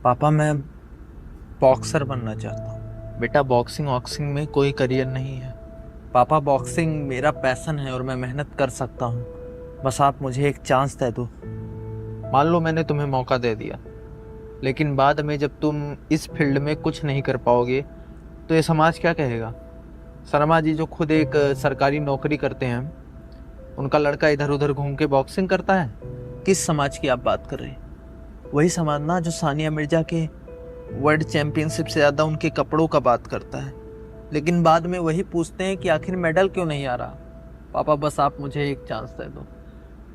पापा मैं बॉक्सर बनना चाहता हूँ। बेटा बॉक्सिंग वॉक्सिंग में कोई करियर नहीं है। पापा बॉक्सिंग मेरा पैशन है और मैं मेहनत कर सकता हूँ, बस आप मुझे एक चांस दे दो। मान लो मैंने तुम्हें मौका दे दिया, लेकिन बाद में जब तुम इस फील्ड में कुछ नहीं कर पाओगे तो ये समाज क्या कहेगा। शर्मा जी जो खुद एक सरकारी नौकरी करते हैं, उनका लड़का इधर उधर घूम के बॉक्सिंग करता है। किस समाज की आप बात कर रहे हैं? वही समाज ना जो सानिया मिर्जा के वर्ल्ड चैंपियनशिप से ज़्यादा उनके कपड़ों का बात करता है, लेकिन बाद में वही पूछते हैं कि आखिर मेडल क्यों नहीं आ रहा। पापा बस आप मुझे एक चांस दे दो,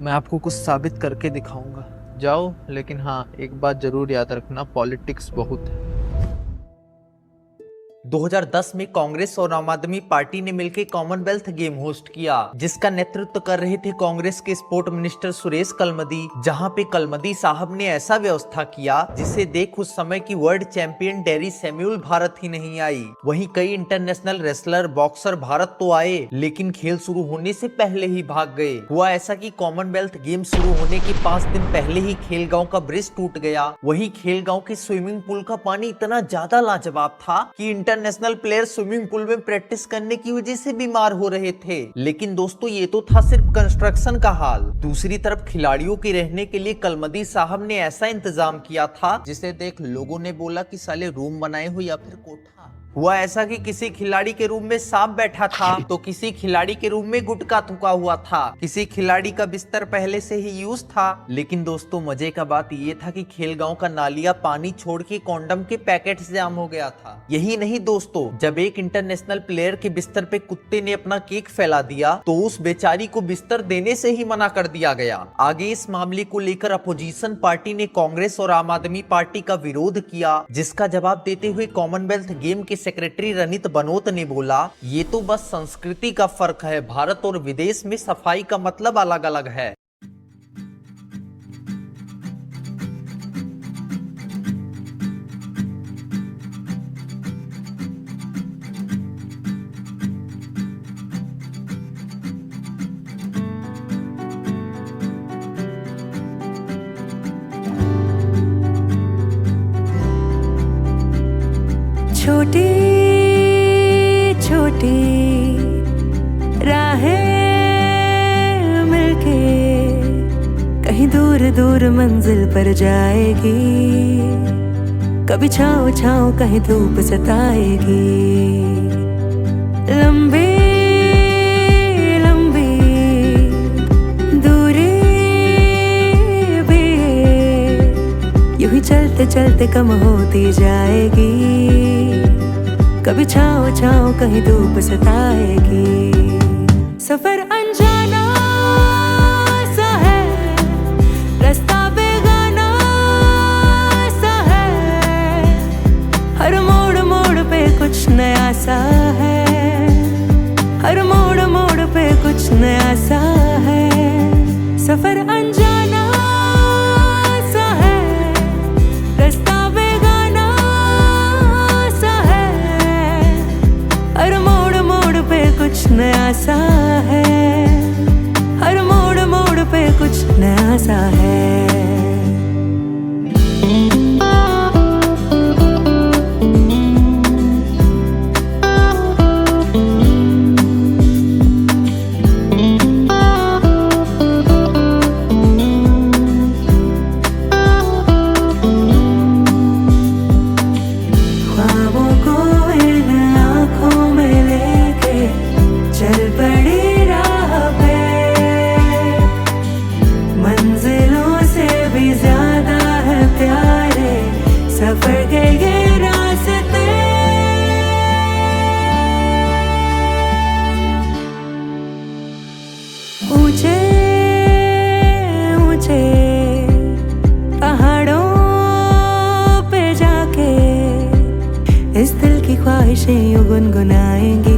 मैं आपको कुछ साबित करके दिखाऊंगा। जाओ, लेकिन हाँ एक बात जरूर याद रखना, पॉलिटिक्स बहुत है। 2010 में कांग्रेस और आम आदमी पार्टी ने मिलकर कॉमनवेल्थ गेम होस्ट किया, जिसका नेतृत्व कर रहे थे कांग्रेस के स्पोर्ट मिनिस्टर सुरेश कलमदी। जहां पे कलमदी साहब ने ऐसा व्यवस्था किया जिसे देख उस समय की world champion Derry Samuel Bharat ही नहीं आई, वहीं कई इंटरनेशनल रेसलर बॉक्सर भारत तो आए, लेकिन खेल शुरू होने से पहले ही भाग गए। हुआ ऐसा कि कॉमनवेल्थ गेम शुरू होने के 5 दिन पहले ही खेलगांव का ब्रिज टूट गया। वहीं खेलगांव के स्विमिंग पूल का पानी इतना ज्यादा लाजवाब था कि इंटरनेशनल प्लेयर स्विमिंग पूल में प्रैक्टिस करने की वजह से बीमार हो रहे थे। लेकिन दोस्तों ये तो था सिर्फ कंस्ट्रक्शन का हाल। दूसरी तरफ खिलाड़ियों के रहने के लिए कलमदी साहब ने ऐसा इंतजाम किया था जिसे देख लोगों ने बोला कि साले रूम बनाए हो या फिर कोठा। हुआ ऐसा कि किसी खिलाड़ी के रूम में सांप बैठा था तो किसी खिलाड़ी के रूम में गुटखा थूका हुआ था, किसी खिलाड़ी का बिस्तर पहले से ही यूज था। लेकिन दोस्तों मजे का बात ये था कि खेलगांव का नालिया पानी छोड़ के कॉन्डम के पैकेट से जाम हो गया था। यही नहीं दोस्तों, जब एक इंटरनेशनल प्लेयर के बिस्तर पे कुत्ते ने अपना केक फैला दिया तो उस बेचारी को बिस्तर देने से ही मना कर दिया गया। आगे इस मामले को लेकर अपोजिशन पार्टी ने कांग्रेस और आम आदमी पार्टी का विरोध किया, जिसका जवाब देते हुए कॉमनवेल्थ गेम के सेक्रेटरी रनित बनोत ने बोला, ये तो बस संस्कृति का फर्क है, भारत और विदेश में सफाई का मतलब अलग अलग है। छोटी छोटी राहें मिलके कहीं दूर दूर मंजिल पर जाएगी, कभी छाँव छाँव कहीं धूप सताएगी। लंबी लंबी दूरी भी यूं ही चलते चलते कम होती जाएगी, कभी छाँव छाँव कहीं धूप सताएगी। सफर अनजाना सा है, रास्ता बेगाना सा है, हर मोड़ मोड़ पे कुछ नया सा है, हर मोड़ मोड़ पे कुछ नया सा है। सफर अनजाना सा है, रास्ता बेगाना सा है, हर मोड़ मोड़ पे कुछ नया सा है, हर मोड़ मोड़ पे कुछ नया सा है। ऊंचे ऊंचे पहाड़ों पे जाके इस दिल की ख्वाहिशें यूं गुनगुनाएंगी,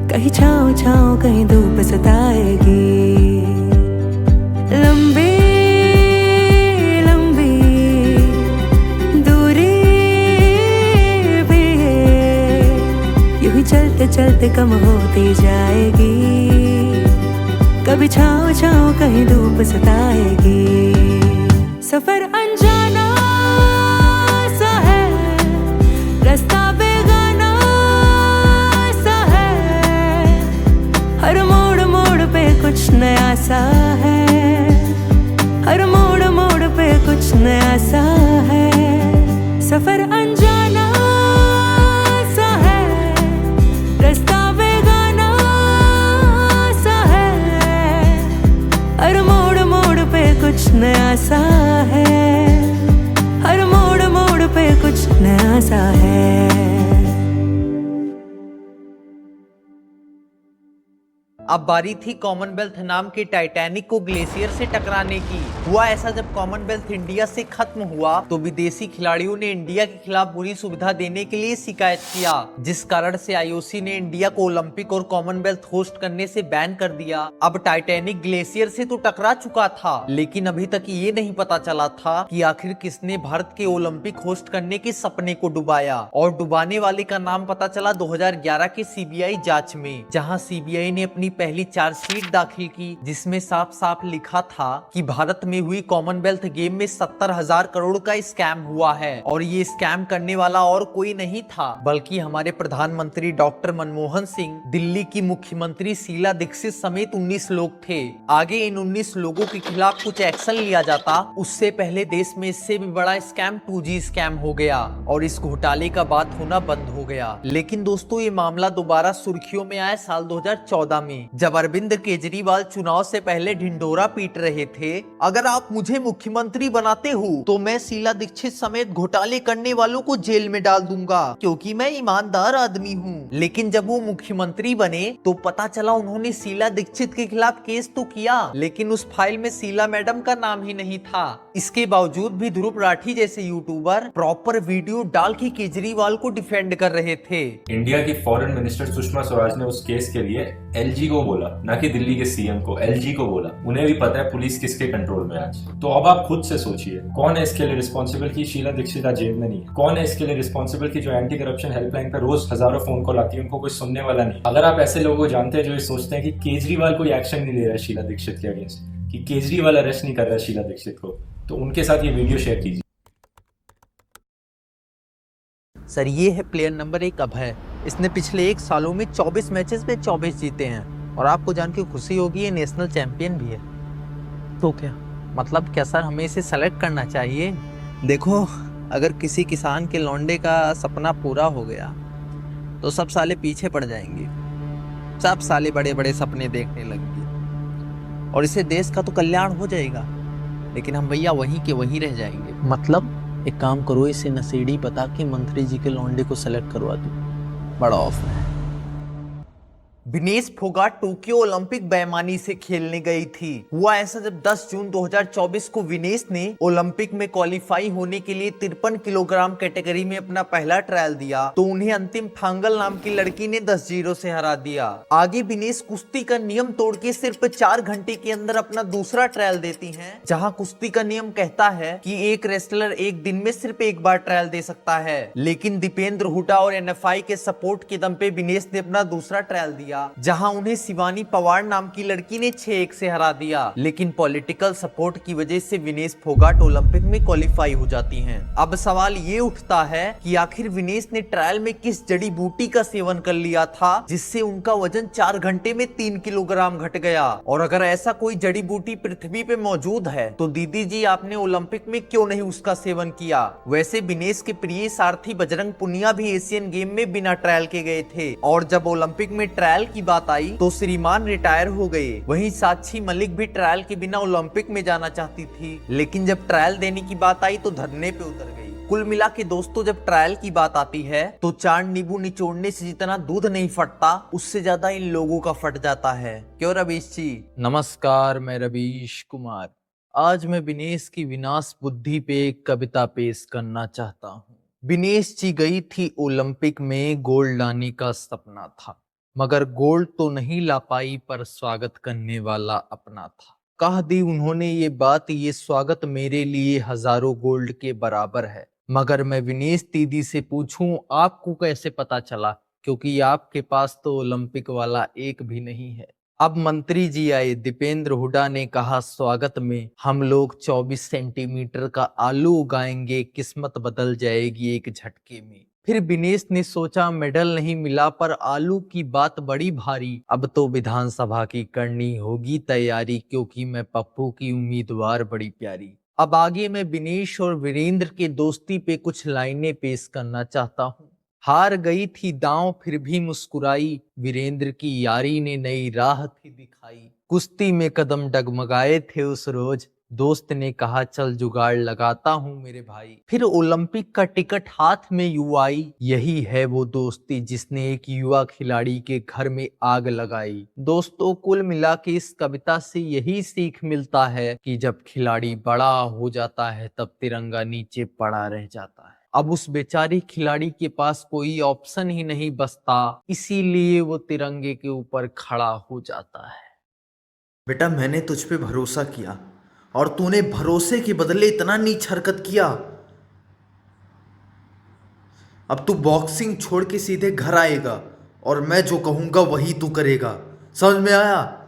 कहीं छाँव छाँव कहीं धूप सताएगी। लंबी लंबी दूरी भी यूं ही चलते चलते कम होती जाएगी, कभी छाँव छाँव कहीं धूप सताएगी। सफर अनजाना कुछ नया सा है, सफर अनजाना सा है, रास्ता बेगाना सा है, हर मोड़ मोड़ पे कुछ नया सा है, हर मोड़ मोड़ पे कुछ नया सा है। अब बारी थी कॉमनवेल्थ नाम के टाइटैनिक को ग्लेशियर से टकराने की। हुआ ऐसा, जब कॉमनवेल्थ इंडिया से खत्म हुआ तो विदेशी खिलाड़ियों ने इंडिया के खिलाफ बुरी सुविधा देने के लिए शिकायत किया, जिस कारण से आईओसी ने इंडिया को ओलंपिक और कॉमनवेल्थ होस्ट करने से बैन कर दिया। अब टाइटैनिक ग्लेशियर से तो टकरा चुका था, लेकिन अभी तक ये नहीं पता चला था कि आखिर किसने भारत के ओलंपिक होस्ट करने के सपने को डुबाया। और डुबाने वाले का नाम पता चला 2011 के सीबीआई जांच में, जहां सीबीआई ने अपनी पहली चार्जशीट दाखिल की, जिसमें साफ साफ लिखा था कि भारत में हुई कॉमनवेल्थ गेम में 70,000 करोड़ का स्कैम हुआ है। और ये स्कैम करने वाला और कोई नहीं था बल्कि हमारे प्रधानमंत्री डॉक्टर मनमोहन सिंह, दिल्ली की मुख्यमंत्री शीला दीक्षित समेत 19 लोग थे। आगे इन 19 लोगों के खिलाफ कुछ एक्शन लिया जाता, उससे पहले देश में इससे भी बड़ा स्कैम 2G स्कैम हो गया और इस घोटाले का बात होना बंद हो गया। लेकिन दोस्तों, ये मामला दोबारा सुर्खियों में आया साल 2014 में, जब अरविंद केजरीवाल चुनाव से पहले ढिंढोरा पीट रहे थे, अगर आप मुझे मुख्यमंत्री बनाते हो तो मैं शीला दीक्षित समेत घोटाले करने वालों को जेल में डाल दूंगा, क्योंकि मैं ईमानदार आदमी हूँ। लेकिन जब वो मुख्यमंत्री बने तो पता चला उन्होंने शीला दीक्षित के खिलाफ केस तो किया, लेकिन उस फाइल में शीला मैडम का नाम ही नहीं था। इसके बावजूद भी ध्रुव राठी जैसे यूट्यूबर प्रॉपर वीडियो डाल के केजरीवाल को डिफेंड कर रहे थे। इंडिया की फॉरेन मिनिस्टर सुषमा स्वराज ने उस केस के लिए एलजी को बोला, ना कि दिल्ली के सीएम को, एलजी को बोला। उन्हें भी पता है पुलिस किसके कंट्रोल में आज। तो अब आप खुद से सोचिए, कौन है इसके लिए रिस्पॉन्सिबल कि शीला दीक्षित आज जेल में नहीं है? कौन है इसके लिए रिस्पॉन्सिबल कि जो एंटी करप्शन हेल्पलाइन पर रोज हजारों फोन कॉल आती है उनको कोई सुनने वाला नहीं? अगर आप ऐसे लोगों को जानते हैं जो ये सोचते हैं कि केजरीवाल कोई एक्शन नहीं ले रहा है शीला दीक्षित के अगेंस्ट, कि केजरीवाल अरेस्ट नहीं कर रहा है शीला दीक्षित को, तो उनके साथ ये वीडियो शेयर कीजिए। सर, ये है प्लेयर नंबर 1 अभय। इसने पिछले 1 सालों में 24 मैचेस में 24 जीते हैं और आपको जान के खुशी होगी ये नेशनल चैंपियन भी है। तो क्या मतलब, क्या सर हमें इसे सेलेक्ट करना चाहिए? देखो, अगर किसी किसान के लौंडे का सपना पूरा हो गया तो सब साले पीछे पड़ जाएंगे, सब साले बड़े बड़े सपने देखने लगेंगे और इससे देश का तो कल्याण हो जाएगा, लेकिन हम भैया वहीं के वहीं रह जाएंगे। मतलब एक काम करो, इसे नशेड़ी बता के मंत्री जी के लौंडे को सेलेक्ट करवा दो, बड़ा ऑफर है। विनेश फोगाट टोक्यो ओलंपिक बेईमानी से खेलने गई थी। हुआ ऐसा, जब 10 जून 2024 को विनेश ने ओलंपिक में क्वालिफाई होने के लिए 53 किलोग्राम कैटेगरी में अपना पहला ट्रायल दिया तो उन्हें अंतिम फांगल नाम की लड़की ने 10-0 से हरा दिया। आगे विनेश कुश्ती का नियम तोड़ के सिर्फ 4 घंटे के अंदर अपना दूसरा ट्रायल देती हैं, जहां कुश्ती का नियम कहता है कि एक रेसलर एक दिन में सिर्फ एक बार ट्रायल दे सकता है। लेकिन दीपेंद्र हुडा और एनएफआई के सपोर्ट के दम पे विनेश ने अपना दूसरा ट्रायल दिया, जहां उन्हें शिवानी पवार नाम की लड़की ने 6-1 से हरा दिया। लेकिन पॉलिटिकल सपोर्ट की वजह से विनेश फोगाट ओलंपिक में क्वालिफाई हो जाती हैं। अब सवाल ये उठता है कि आखिर विनेश ने ट्रायल में किस जड़ी बूटी का सेवन कर लिया था जिससे उनका वजन 4 घंटे में 3 किलोग्राम घट गया। और अगर ऐसा कोई जड़ी बूटी पृथ्वी पे मौजूद है तो दीदी जी आपने ओलंपिक में क्यों नहीं उसका सेवन किया? वैसे विनेश के प्रिय सारथी बजरंग पुनिया भी एशियन गेम में बिना ट्रायल के गए थे और जब ओलंपिक में ट्रायल की बात आई तो श्रीमान रिटायर हो गए। वहीं साक्षी मलिक भी ट्रायल के बिना ओलंपिक में जाना चाहती थी, लेकिन जब ट्रायल देने की बात आई तो धरने पे उतर गई। कुल मिला के दोस्तों, जब ट्रायल की बात आती है तो 4 नींबू निचोड़ने से जितना दूध नहीं फटता उससे ज्यादा इन लोगों का फट जाता है। क्यों रवीश जी? नमस्कार, मैं रवीश कुमार। आज मैं विनेश की विनाश बुद्धि पे एक कविता पेश करना चाहता हूँ। विनेश जी गई थी ओलंपिक में, गोल्ड लाने का सपना था, मगर गोल्ड तो नहीं ला पाई पर स्वागत करने वाला अपना था। कह दी उन्होंने ये बात, ये स्वागत मेरे लिए हजारों गोल्ड के बराबर है। मगर मैं विनेश दीदी से पूछूं आपको कैसे पता चला, क्योंकि आपके पास तो ओलंपिक वाला एक भी नहीं है। अब मंत्री जी आए, दीपेंद्र हुडा ने कहा स्वागत में हम लोग 24 सेंटीमीटर का आलू उगाएंगे, किस्मत बदल जाएगी एक झटके में। फिर विनेश ने सोचा मेडल नहीं मिला पर आलू की बात बड़ी भारी, अब तो विधानसभा की करनी होगी तैयारी, क्योंकि मैं पप्पू की उम्मीदवार बड़ी प्यारी। अब आगे मैं विनेश और वीरेंद्र के दोस्ती पे कुछ लाइनें पेश करना चाहता हूँ। हार गई थी दांव फिर भी मुस्कुराई, वीरेंद्र की यारी ने नई राह थी दिखाई। कुश्ती में कदम डगमगाए थे उस रोज, दोस्त ने कहा चल जुगाड़ लगाता हूँ मेरे भाई। फिर ओलंपिक का टिकट हाथ में यूं आई, यही है वो दोस्ती जिसने एक युवा खिलाड़ी के घर में आग लगाई। दोस्तों, कुल मिला के इस कविता से यही सीख मिलता है कि जब खिलाड़ी बड़ा हो जाता है तब तिरंगा नीचे पड़ा रह जाता है। अब उस बेचारी खिलाड़ी के पास कोई ऑप्शन ही नहीं बचता, इसीलिए वो तिरंगे के ऊपर खड़ा हो जाता है। बेटा, मैंने तुझ पे भरोसा किया और तूने भरोसे के बदले इतना नीच हरकत किया। अब तू बॉक्सिंग छोड़ के सीधे घर आएगा और मैं जो कहूंगा वही तू करेगा। समझ में आया?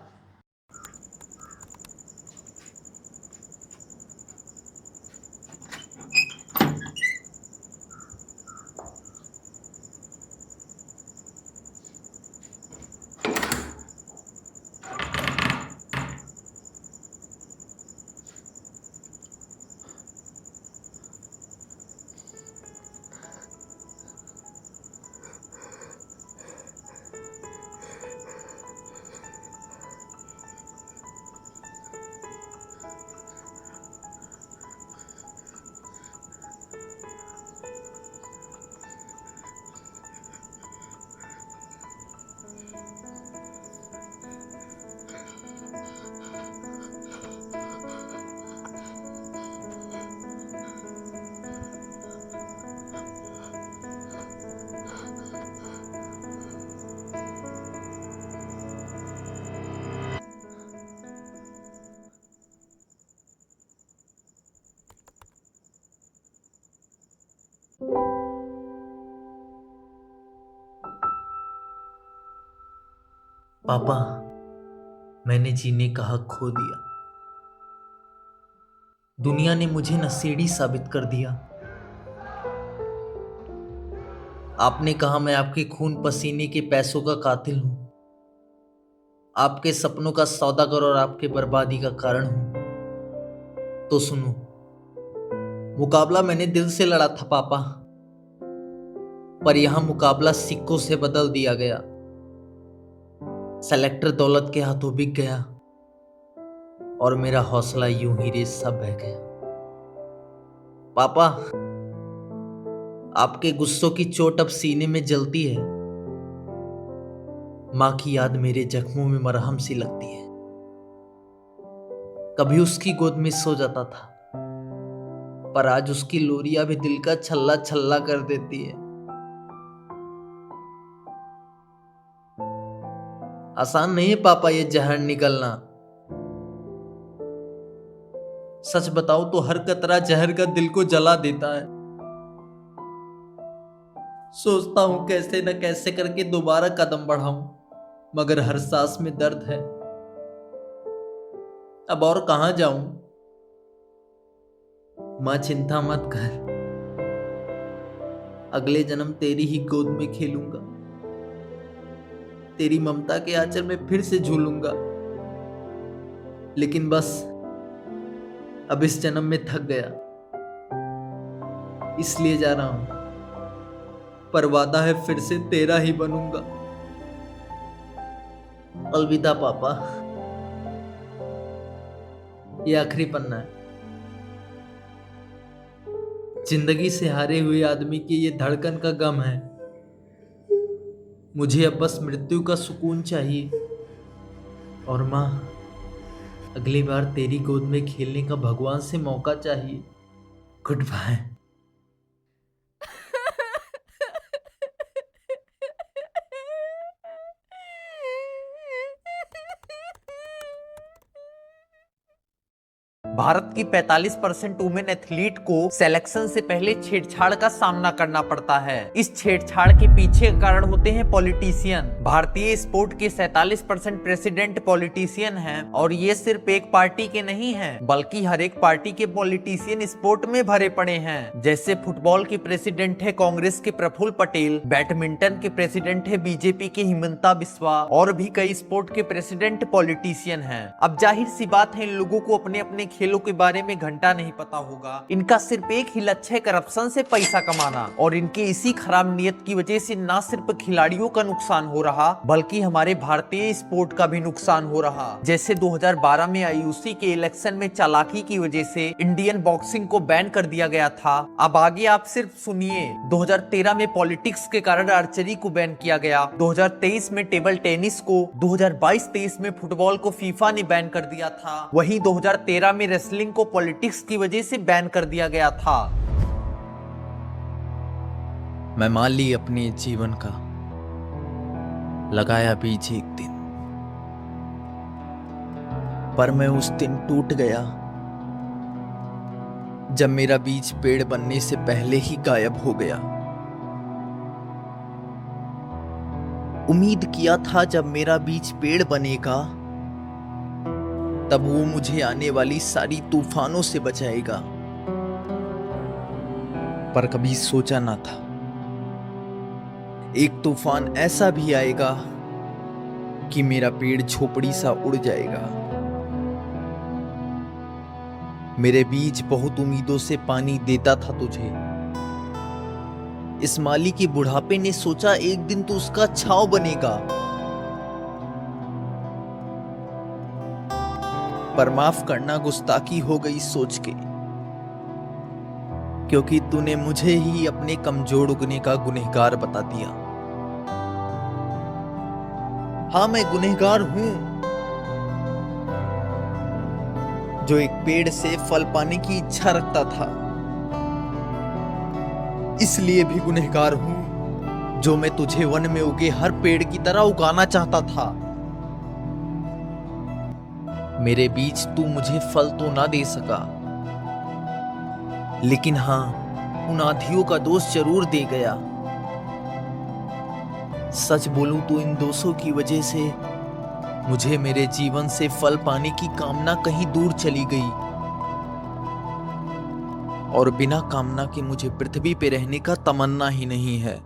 पापा, मैंने जीने का हक खो दिया। दुनिया ने मुझे नशेड़ी साबित कर दिया। आपने कहा मैं आपके खून पसीने के पैसों का कातिल हूं, आपके सपनों का सौदागर और आपके बर्बादी का कारण हूं। तो सुनो, मुकाबला मैंने दिल से लड़ा था पापा, पर यहां मुकाबला सिक्कों से बदल दिया गया। सेलेक्टर दौलत के हाथों बिक गया और मेरा हौसला यूं ही रेत सा बह गया। पापा, आपके गुस्सों की चोट अब सीने में जलती है। मां की याद मेरे जख्मों में मरहम सी लगती है। कभी उसकी गोद में सो जाता था, पर आज उसकी लोरियां भी दिल का छल्ला छल्ला कर देती है। आसान नहीं है पापा ये जहर निकलना। सच बताओ तो हर कतरा जहर का दिल को जला देता है। सोचता हूं कैसे न कैसे करके दोबारा कदम बढ़ाऊं, मगर हर सांस में दर्द है। अब और कहां जाऊं? मां, चिंता मत कर, अगले जन्म तेरी ही गोद में खेलूंगा, तेरी ममता के आंचल में फिर से झूलूंगा। लेकिन बस अब इस जन्म में थक गया, इसलिए जा रहा हूं, पर वादा है फिर से तेरा ही बनूंगा। अलविदा पापा, ये आखिरी पन्ना है। जिंदगी से हारे हुए आदमी की ये धड़कन का गम है। मुझे अब बस मृत्यु का सुकून चाहिए। और मां, अगली बार तेरी गोद में खेलने का भगवान से मौका चाहिए। Good bye. भारत की 45% वुमेन एथलीट को सिलेक्शन से पहले छेड़छाड़ का सामना करना पड़ता है। इस छेड़छाड़ के पीछे कारण होते हैं पॉलिटिशियन। भारतीय स्पोर्ट के 47% प्रेसिडेंट पॉलिटिशियन हैं और ये सिर्फ एक पार्टी के नहीं हैं, बल्कि हर एक पार्टी के पॉलिटिशियन स्पोर्ट में भरे पड़े हैं। जैसे फुटबॉल के प्रेसिडेंट है कांग्रेस के प्रफुल्ल पटेल, बैडमिंटन के प्रेसिडेंट है बीजेपी के हिमंता बिस्वा और भी कई स्पोर्ट के प्रेसिडेंट पॉलिटिशियन हैं। अब जाहिर सी बात है इन लोगों को अपने अपने खेलों के बारे में घंटा नहीं पता होगा। इनका सिर्फ एक ही लक्ष्य है करप्शन से पैसा कमाना, और इनके इसी खराब नियत की वजह से न सिर्फ खिलाड़ियों का नुकसान हो रहा बल्कि हमारे भारतीय स्पोर्ट का भी नुकसान हो रहा। जैसे 2012 में आईयूसी के इलेक्शन में चालाकी की वजह से इंडियन बॉक्सिंग को बैन कर दिया गया था। अब आगे आप सिर्फ सुनिए, 2013 में पॉलिटिक्स के कारण आर्चरी को बैन किया गया, 2023 में टेबल टेनिस को, 2022-23 में फुटबॉल को फीफा ने बैन कर दिया था। वहीं 2013 में रेसलिंग को पॉलिटिक्स की वजह से बैन कर दिया गया था। मैं मान ली अपने जीवन का लगाया बीज एक दिन, पर मैं उस दिन टूट गया जब मेरा बीज पेड़ बनने से पहले ही गायब हो गया। उम्मीद किया था जब मेरा बीज पेड़ बनेगा तब वो मुझे आने वाली सारी तूफानों से बचाएगा, पर कभी सोचा ना था एक तूफान ऐसा भी आएगा कि मेरा पेड़ झोपड़ी सा उड़ जाएगा। मेरे बीज बहुत उम्मीदों से पानी देता था तुझे। इस माली के बुढ़ापे ने सोचा एक दिन तू उसका छांव बनेगा, पर माफ करना गुस्ताखी हो गई सोच के, क्योंकि तूने मुझे ही अपने कमजोर उगने का गुनहगार बता दिया। हाँ, मैं गुनहगार हूं जो एक पेड़ से फल पाने की इच्छा रखता था। इसलिए भी गुनहगार हूं जो मैं तुझे वन में उगे हर पेड़ की तरह उगाना चाहता था। मेरे बीज तू मुझे फल तो ना दे सका, लेकिन हां, उन आंधियों का दोष जरूर दे गया। सच बोलूं तो इन दोषों की वजह से मुझे मेरे जीवन से फल पाने की कामना कहीं दूर चली गई, और बिना कामना के मुझे पृथ्वी पे रहने का तमन्ना ही नहीं है।